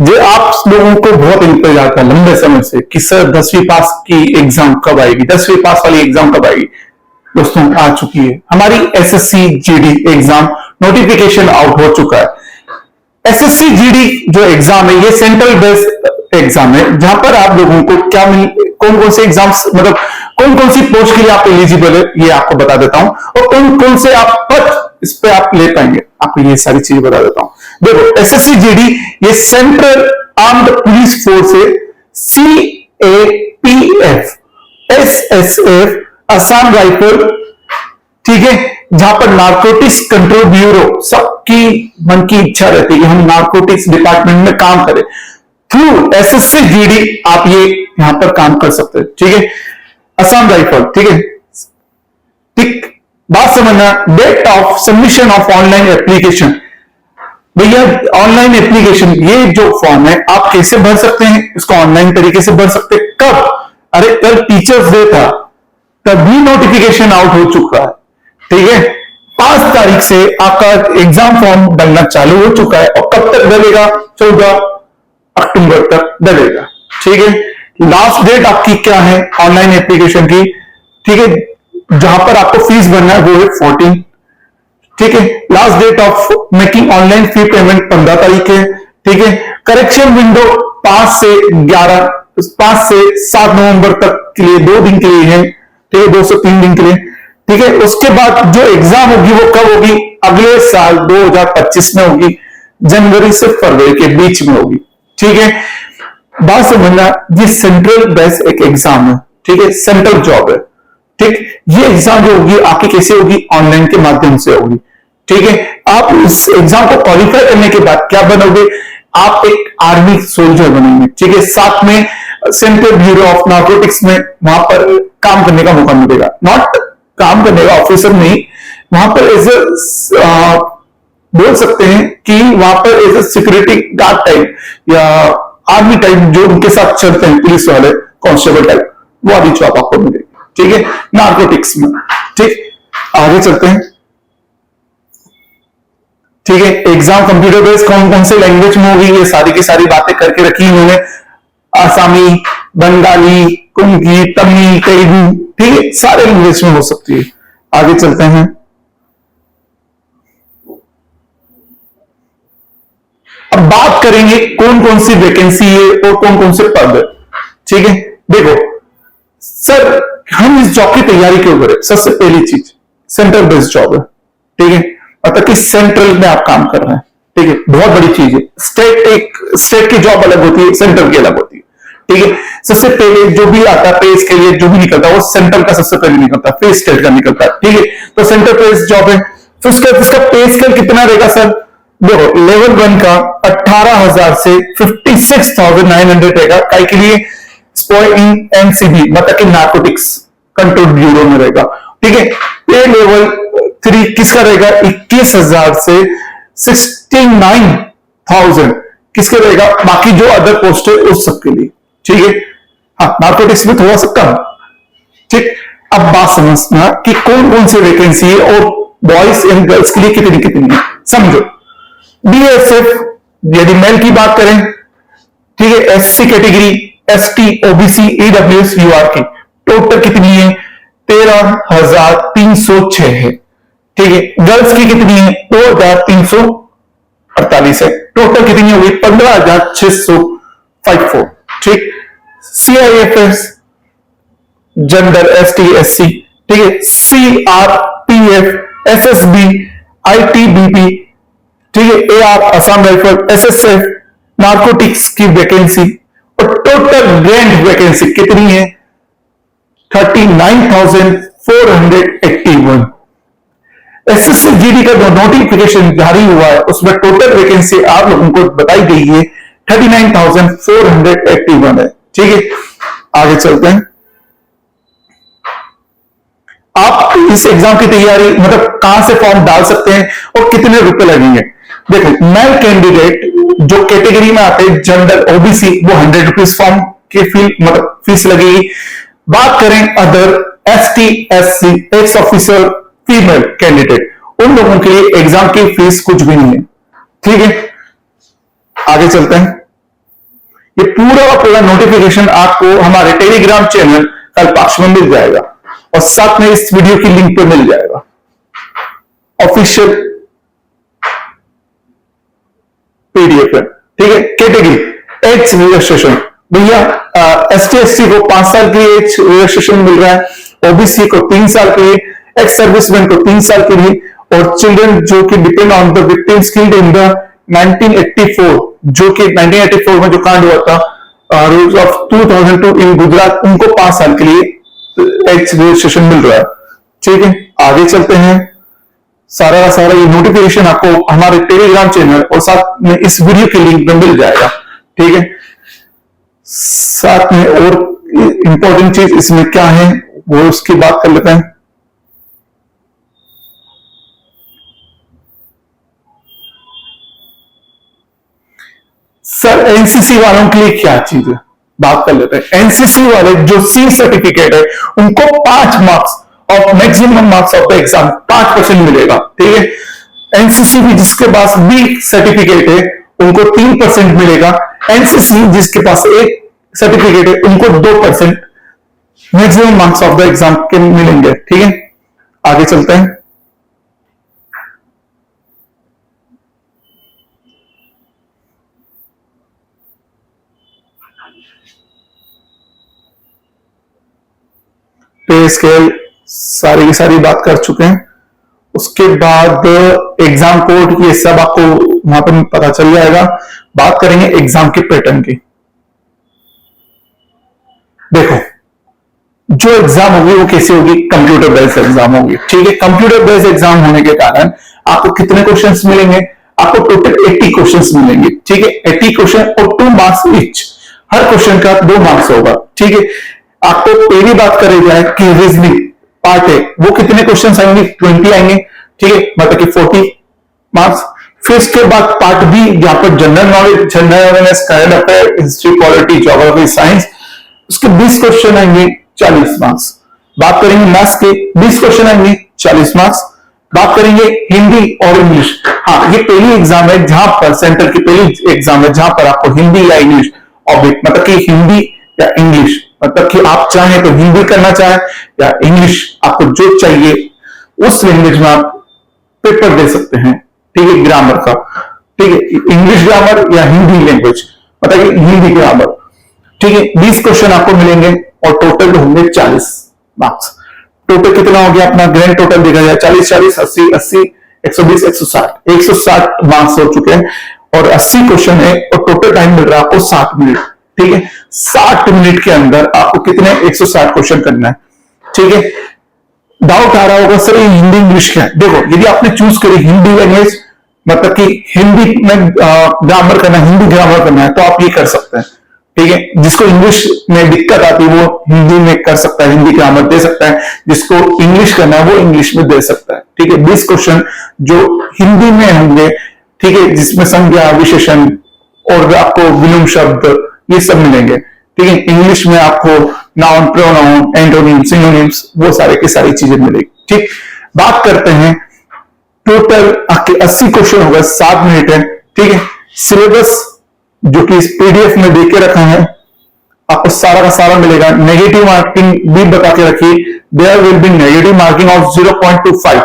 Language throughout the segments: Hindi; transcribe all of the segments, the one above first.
जो आप लोगों को बहुत इंतजार था लंबे समय से कि सर 10वीं पास की एग्जाम कब आएगी, 10वीं पास वाली एग्जाम कब आएगी। दोस्तों आ चुकी है हमारी SSC GD exam, notification out हो चुका है। एसएससी जीडी जो एग्जाम है ये सेंट्रल बेस्ड एग्जाम है, जहां पर आप लोगों को क्या कौन कौन से एग्जाम्स, मतलब कौन कौन सी पोस्ट के लिए आप एलिजिबल है ये आपको बता देता हूं, और कौन कौन से आप पद इस पे आप ले पाएंगे, आपको ये सारी चीजें बता देता हूं। देखो एसएससी जीडी ये सेंट्रल आर्म्ड पुलिस फोर्स है, सीएपीएफ, एसएसएफ, असम राइफल, ठीक है, जहां पर नारकोटिक्स कंट्रोल ब्यूरो, सबकी मन की इच्छा रहती है कि हम नारकोटिक्स डिपार्टमेंट में काम करें। थ्रू एसएससी जीडी आप ये यहां पर काम कर सकते हैं, ठीक है। असम राइफल, ठीक है, ठीक बात समझना। Date of submission of online application, भैया ऑनलाइन एप्लीकेशन ये जो फॉर्म है आप कैसे भर सकते हैं, इसको ऑनलाइन तरीके से भर सकते हैं। कब? अरे कल टीचर्स डे था, तभी नोटिफिकेशन आउट हो चुका है, ठीक है। 5 तारीख से आपका एग्जाम फॉर्म डलना चालू हो चुका है, और कब तक डलेगा? 14 अक्टूबर तक डलेगा, ठीक है। लास्ट डेट आपकी क्या है ऑनलाइन एप्लीकेशन की, ठीक है, जहां पर आपको फीस भरना है वो है 14, ठीक है। Last date of making online fee payment 15 तारीख है, ठीक है। करेक्शन विंडो 5 से 7 नवंबर तक के लिए 2 दिन के लिए है, ठीक है, 2 से 3 दिन के लिए, ठीक है। उसके बाद जो एग्जाम होगी वो कब होगी? अगले साल 2025 में होगी, जनवरी से फरवरी के बीच में होगी, ठीक है। बात समझना, ये सेंट्रल बेस्ड एक एग्जाम है, ठीक है, सेंट्रल जॉब है, ठीक। ये एग्जाम जो होगी आपकी कैसे होगी? ऑनलाइन के माध्यम से होगी, ठीक है। आप इस एग्जाम को क्वालिफाई करने के बाद क्या बनोगे? आप एक आर्मी सोल्जर बनेंगे, ठीक है। साथ में सेंट्रल ब्यूरो ऑफ नार्कोटिक्स में वहां पर काम करने का मौका मिलेगा, नॉट काम करने का ऑफिसर नहीं, वहां पर एज बोल सकते हैं कि वहां पर as a security guard type या आर्मी टाइप जो उनके साथ चलते हैं पुलिस वाले, कांस्टेबल टाइप, वो वाली जॉब आपको मिलेगी, ठीक है, नार्कोटिक्स में, ठीक। आगे चलते हैं, ठीक है। एग्जाम कंप्यूटर बेस्ड, कौन कौन से लैंग्वेज में होगी ये सारी की सारी बातें करके रखी इन्होंने, आसामी, बंगाली, कुंगी, तमिल, तेलुगु, ठीक है, सारे लैंग्वेज में हो सकती है। आगे चलते हैं, अब बात करेंगे कौन कौन सी वैकेंसी है और कौन कौन से पद है, ठीक है। देखो सर हम इस जॉब की तैयारी क्यों करें? सबसे पहली चीज सेंट्रल बेस्ड जॉब है, ठीक है, मतलब कि सेंट्रल में आप काम कर रहे हैं, ठीक है, बहुत बड़ी चीज है। स्टेट की जॉब अलग होती है, सेंट्रल की अलग होती है, ठीक है। सबसे पहले जो भी आता है पे के लिए जो भी निकलता है वो सेंट्रल का सबसे पहले निकलता है, फिर स्टेट का निकलता है, ठीक है। तो सेंट्रल बेस्ड जॉब है। फिर इसका पे स्केल कितना रहेगा सर? देखो लेवल 1 का 18,000 से 56,900 रहेगा, काय के लिए? इन एनसीबी मतलब कि नार्कोटिक्स कंट्रोल ब्यूरो में रहेगा, ठीक है। पे लेवल 3 किसका रहेगा? 21,000 से 69,000 किसके रहेगा? बाकी जो अदर पोस्ट है उस सबके लिए, ठीक है। हाँ नार्कोटिक्स में थोड़ा सा कम, ठीक। अब बात समझना कि कौन कौन सी वैकेंसी है और बॉयज एंड गर्ल्स के लिए कितनी कितनी है, समझो। बीएसएफ यदि मेल की बात करें, ठीक है, SC category, ST, OBC, EWS, UR की टोटल कितनी है? 13,306 है, ठीक है। गर्ल्स की कितनी है? 2,348 है। टोटल कितनी होगी? 15,654, ठीक। सीआईएफएस जनरल, एसटी, एससी, ठीक है, सीआरपीएफ, एसएसबी, आईटीबीपी, ठीक है, AR, Assam rifle, SSF, narcotics की वैकेंसी और टोटल ग्रैंड वैकेंसी कितनी है? 39,481। एसएससी जीडी का जो नोटिफिकेशन जारी हुआ है उसमें टोटल वैकेंसी आप लोगों को बताई गई है 39,481 है, ठीक है। आगे चलते हैं, आप इस एग्जाम की तैयारी मतलब कहां से फॉर्म डाल सकते हैं और कितने रुपए लगेंगे? देखो मेल कैंडिडेट जो कैटेगरी में आते हैं जनरल, ओबीसी, वो 100 रुपीज फॉर्म की मतलब फीस लगेगी। बात करें other, ST, SC, x officer, female candidate, उन लोगों के लिए एग्जाम की फीस कुछ भी नहीं है, ठीक है। आगे चलते हैं, ये पूरा का पूरा नोटिफिकेशन आपको हमारे टेलीग्राम चैनल कल्पाक्ष में मिल जाएगा और साथ में इस वीडियो की लिंक पे मिल जाएगा ऑफिशियल पीडीएफ है। ठीक है, कैटेगरी एज रिलैक्सेशन, भैया ST/SC को 5 साल के लिए एज रिलैक्सेशन मिल रहा है, ओबीसी को 3 साल के लिए, एक्स सर्विसमैन को 3 साल के लिए, और चिल्ड्रन जो कि depend on the victims killed in the 1984, जो कि 1984 में जो कांड हुआ था रूल्स ऑफ 2002 इन गुजरात, उनको 5 साल के लिए एज रिलैक्सेशन मिल रहा है। ठीक है, आगे चलते हैं। सारा का सारा ये नोटिफिकेशन आपको हमारे टेलीग्राम चैनल और साथ में इस वीडियो के लिंक में मिल जाएगा। ठीक है, साथ में और इंपॉर्टेंट चीज इसमें क्या है वो उसकी बात कर लेते हैं। सर एनसीसी वालों के लिए क्या चीज है, बात कर लेते हैं। एनसीसी वाले जो सी सर्टिफिकेट है उनको 5 marks of maximum marks of the exam 5% मिलेगा। ठीक है, एनसीसी भी जिसके पास बी सर्टिफिकेट है उनको 3% मिलेगा। एनसीसी जिसके पास एक सर्टिफिकेट है उनको 2% maximum marks of the exam के मिलेंगे। ठीक है, आगे चलते हैं। पे स्केल सारी की सारी बात कर चुके हैं। उसके बाद एग्जाम कोड ये सब आपको वहां पर पता चल जाएगा। बात करेंगे एग्जाम के पैटर्न की। देखो, जो एग्जाम होगी वो कैसी होगी, कंप्यूटर बेस्ड एग्जाम होगी। ठीक है, कंप्यूटर बेस्ड एग्जाम होने के कारण आपको कितने क्वेश्चंस मिलेंगे, आपको टोटल 80 क्वेश्चंस मिलेंगे। ठीक है, 80 क्वेश्चन और 2 मार्क्स ईच, हर क्वेश्चन का 2 मार्क्स होगा। ठीक है, आपको पहली बात करी जाए कि रीजनिंग पार्ट है वो कितने क्वेश्चंस आएंगे, 20 आएंगे। ठीक है, मतलब कि 40 मार्क्स। फिर उसके बाद पार्ट बी यहाँ पर general knowledge, general awareness, current affair, history, polity, geography, science, उसके 20 क्वेश्चन आएंगे 40 मार्क्स। बात करेंगे मैथ्स के 20 क्वेश्चन आएंगे 40 मार्क्स। बात करेंगे हिंदी और इंग्लिश। हाँ, ये पहली एग्जाम है जहां पर सेंटर की पहली एग्जाम है जहां पर आपको हिंदी या इंग्लिश ऑब्जेक्ट, मतलब कि हिंदी या इंग्लिश, मतलब कि आप चाहें तो हिंदी करना चाहें या इंग्लिश, आपको जो चाहिए उस लैंग्वेज में आप पेपर दे सकते हैं। ठीक है, ग्रामर का। ठीक है, इंग्लिश ग्रामर या हिंदी लैंग्वेज, मतलब कि हिंदी ग्रामर। ठीक है, 20 क्वेश्चन आपको मिलेंगे और टोटल होंगे 40 मार्क्स। टोटल कितना हो गया अपना ग्रैंड टोटल देखा जाए 40 40 80 80 120 160 मार्क्स हो चुके हैं और 80 क्वेश्चन है और टोटल टाइम मिल रहा है आपको 60 मिनट। ठीक है, 60 मिनट के अंदर आपको कितने 160 क्वेश्चन करना है। ठीक है, डाउट आ रहा होगा सर ये हिंदी इंग्लिश क्या है। देखो, यदि आपने चूज करी हिंदी लैंग्वेज, मतलब कि हिंदी में ग्रामर करना, हिंदी ग्रामर करना है तो आप ये कर सकते हैं। ठीक है, जिसको इंग्लिश में दिक्कत आती है वो हिंदी में कर सकता है, हिंदी ग्रामर दे सकता है। जिसको इंग्लिश करना है वो इंग्लिश में दे सकता है। ठीक है, 20 क्वेश्चन जो हिंदी में होंगे। ठीक है, जिसमें संज्ञा, विशेषण और आपको विलोम शब्द ये सब मिलेंगे। ठीक है, इंग्लिश में आपको नाउन, प्रोनाउन, एंटोनिम, सिनोनिम्स, वो सारे की सारी चीजें मिलेगी। ठीक, बात करते हैं टोटल आपके 80 क्वेश्चन होगा, 7 मिनट है। ठीक है, सिलेबस जो कि इस पीडीएफ में देके रखा है आपको सारा का सारा मिलेगा। नेगेटिव मार्किंग भी बता के रखिए, there will be negative marking of 0.25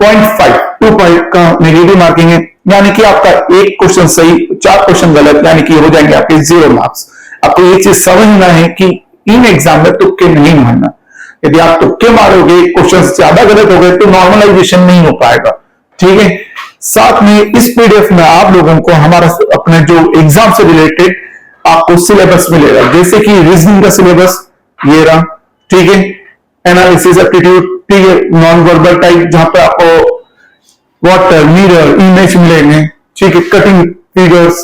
0.5 का नेगेटिव मार्किंग है, यानी कि आपका एक क्वेश्चन सही 4 क्वेश्चन गलत, यानी कि हो जाएंगे आपके 0 मार्क्स। आपको ये चीज समझना है कि इन एग्जाम में तुक्के नहीं मारना। यदि आप तुक्के मारोगे, क्वेश्चन ज्यादा गलत हो गए तो नॉर्मलाइजेशन नहीं हो पाएगा। ठीक है, साथ में इस पीडीएफ में आप लोगों को हमारा अपने जो एग्जाम से रिलेटेड आपको सिलेबस मिलेगा, जैसे कि रीजनिंग का सिलेबस ये रहा। ठीक है, एनालिसिस, एप्टीट्यूड, ठीक है, नॉन वर्बल टाइप जहां पे आपको वाटर, मिरर, इमेज मिलेंगे। ठीक है, कटिंग फिगर्स।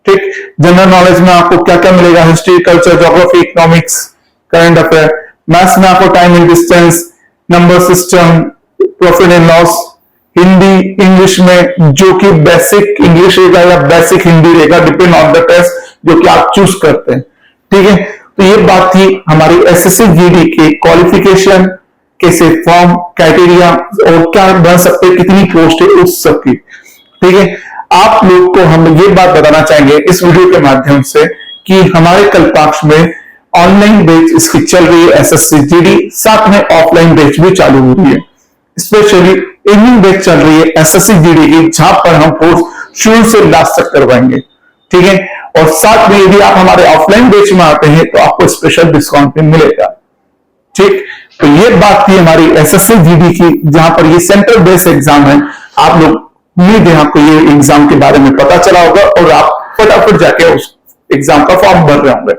ठीक, जनरल नॉलेज में आपको क्या क्या मिलेगा, history, culture, geography, economics, current affair. Maths में आपको time and distance, number system, profit and loss. Hindi, English में जो कि बेसिक इंग्लिश रहेगा या बेसिक हिंदी रहेगा, डिपेंड ऑन द टेस्ट जो कि आप चूज करते हैं। ठीक है, तो ये बात थी हमारी एसएससी जीडी के क्वालिफिकेशन, कैसे फॉर्म, क्राइटेरिया और क्या बन सकते, कितनी पोस्ट है उस सब की। ठीक है, आप लोग को हम ये बात बताना चाहेंगे इस वीडियो के माध्यम से कि हमारे कल्पाक्ष में ऑनलाइन बैच इसकी चल रही है एसएससी जीडी, साथ में ऑफलाइन बैच भी चालू हो रही है। स्पेशली इवनिंग बैच चल रही है एसएससी जीडी की, जहां पर हम कोर्स शुरू से लास्ट तक करवाएंगे, ठीक है। और साथ में यदि आप हमारे ऑफलाइन बैच में आते हैं तो आपको स्पेशल डिस्काउंट भी मिलेगा, ठीक। तो ये बात थी हमारी एसएससी जीडी की, जहां पर ये सेंट्रल बेस्ड एग्जाम है। आप लोग उम्मीद है आपको ये एग्जाम के बारे में पता चला होगा और आप फटाफट जाके उस एग्जाम का फॉर्म भर रहे होंगे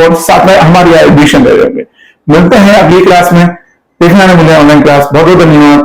और साथ में हमारी एडमिशन ले रहे होंगे। मिलते हैं अगली क्लास में, देखना नहीं मिले ऑनलाइन क्लास। बहुत बहुत धन्यवाद।